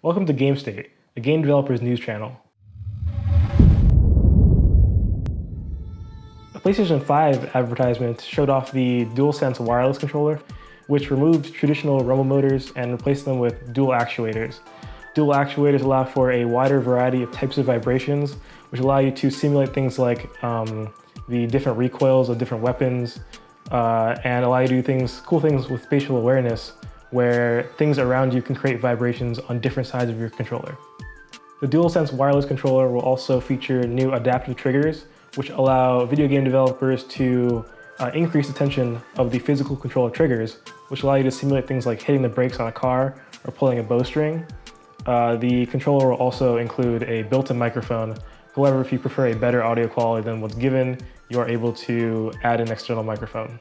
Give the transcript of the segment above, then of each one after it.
Welcome to Game State, a game developer's news channel. A PlayStation 5 advertisement showed off the DualSense wireless controller, which removed traditional rumble motors and replaced them with dual actuators. Dual actuators allow for a wider variety of types of vibrations, which allow you to simulate things like the different recoils of different weapons, and allow you to do cool things with spatial awareness, where things around you can create vibrations on different sides of your controller. The DualSense wireless controller will also feature new adaptive triggers, which allow video game developers to increase the tension of the physical controller triggers, which allow you to simulate things like hitting the brakes on a car or pulling a bowstring. The controller will also include a built-in microphone. However, if you prefer a better audio quality than what's given, you are able to add an external microphone.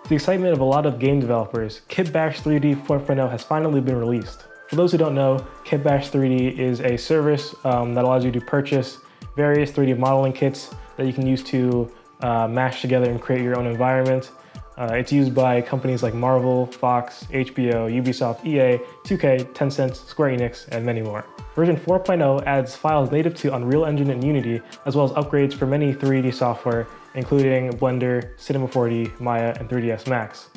To the excitement of a lot of game developers, KitBash 3D 4.0 has finally been released. For those who don't know, KitBash 3D is a service that allows you to purchase various 3D modeling kits that you can use to mash together and create your own environment. It's used by companies like Marvel, Fox, HBO, Ubisoft, EA, 2K, Tencent, Square Enix, and many more. Version 4.0 adds files native to Unreal Engine and Unity, as well as upgrades for many 3D software, including Blender, Cinema 4D, Maya, and 3ds Max.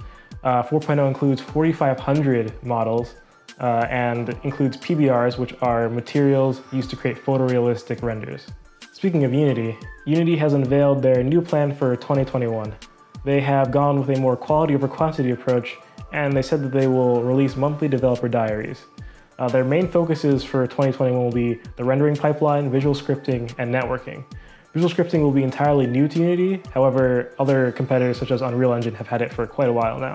4.0 includes 4,500 models and includes PBRs, which are materials used to create photorealistic renders. Speaking of Unity, Unity has unveiled their new plan for 2021. They have gone with a more quality over quantity approach, and they said that they will release monthly developer diaries. Their main focuses for 2021 will be the rendering pipeline, visual scripting, and networking. Visual scripting will be entirely new to Unity, however, other competitors such as Unreal Engine have had it for quite a while now.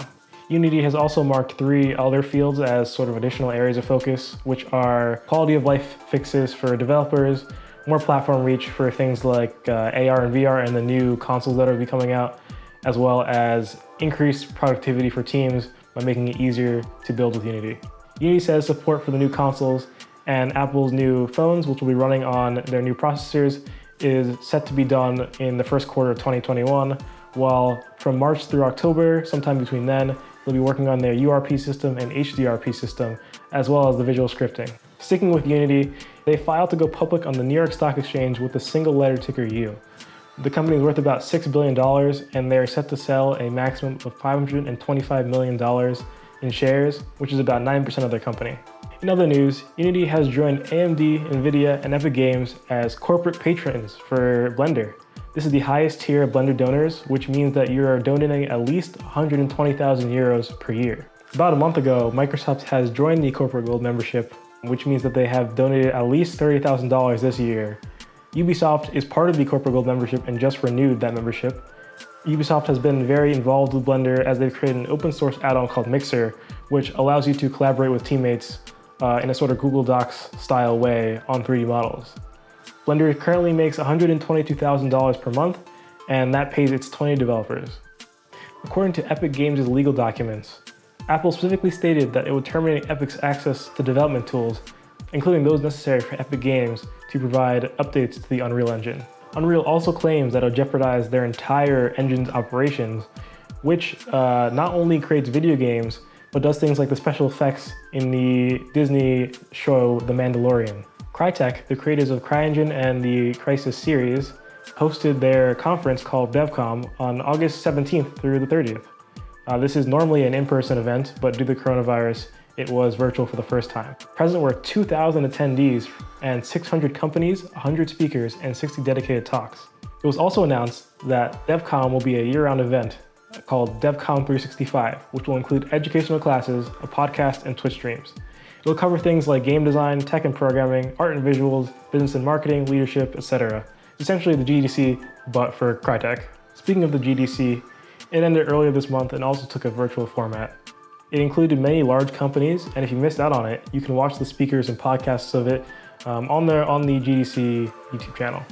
Unity has also marked 3 other fields as sort of additional areas of focus, which are quality of life fixes for developers, more platform reach for things like AR and VR and the new consoles that will be coming out, as well as increased productivity for teams by making it easier to build with Unity. Unity says support for the new consoles and Apple's new phones, which will be running on their new processors, is set to be done in the first quarter of 2021, while from March through October, sometime between then, they'll be working on their URP system and HDRP system, as well as the visual scripting. Sticking with Unity, they filed to go public on the New York Stock Exchange with the single letter ticker U. The company is worth about $6 billion, and they are set to sell a maximum of $525 million in shares, which is about 9% of their company. In other news, Unity has joined AMD, Nvidia, and Epic Games as corporate patrons for Blender. This is the highest tier of Blender donors, which means that you are donating at least 120,000 euros per year. About a month ago, Microsoft has joined the corporate gold membership, which means that they have donated at least $30,000 this year. Ubisoft is part of the corporate gold membership and just renewed that membership. Ubisoft has been very involved with Blender as they've created an open source add-on called Mixer, which allows you to collaborate with teammates in a sort of Google Docs style way on 3D models. Blender currently makes $122,000 per month, and that pays its 20 developers. According to Epic Games' legal documents, Apple specifically stated that it would terminate Epic's access to development tools, including those necessary for Epic Games to provide updates to the Unreal Engine. Unreal also claims that it'll jeopardize their entire engine's operations, which not only creates video games, but does things like the special effects in the Disney show The Mandalorian. Crytek, the creators of CryEngine and the Crysis series, hosted their conference called DevCon on August 17th through the 30th. This is normally an in-person event, but due to the coronavirus, it was virtual for the first time. Present were 2,000 attendees and 600 companies, 100 speakers, and 60 dedicated talks. It was also announced that DevCon will be a year-round event called DevCon 365, which will include educational classes, a podcast, and Twitch streams. It'll cover things like game design, tech and programming, art and visuals, business and marketing, leadership, etc. Essentially the GDC, but for Crytek. Speaking of the GDC, it ended earlier this month and also took a virtual format. It included many large companies, and if you missed out on it, you can watch the speakers and podcasts of it on the GDC YouTube channel.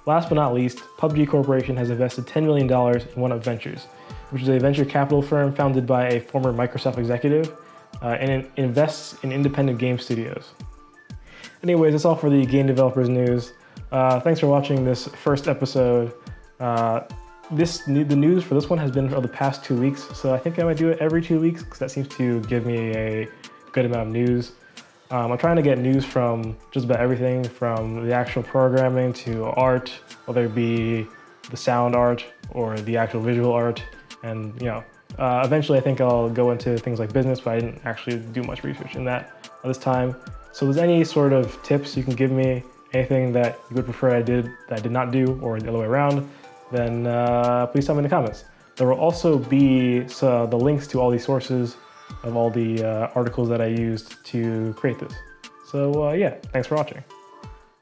Last but not least, PUBG Corporation has invested $10 million in One Up Ventures, which is a venture capital firm founded by a former Microsoft executive, and it invests in independent game studios. Anyways, that's all for the game developers news. Thanks for watching this first episode. The news for this one has been for the past 2 weeks, so I think I might do it every 2 weeks because that seems to give me a good amount of news. I'm trying to get news from just about everything from the actual programming to art, whether it be the sound art or the actual visual art. And eventually I think I'll go into things like business, but I didn't actually do much research in that at this time. So if there's any sort of tips you can give me, anything that you would prefer I did that I did not do, or the other way around, then please tell me in the comments. There will also be the links to all these sources of all the articles that I used to create this. So yeah, thanks for watching.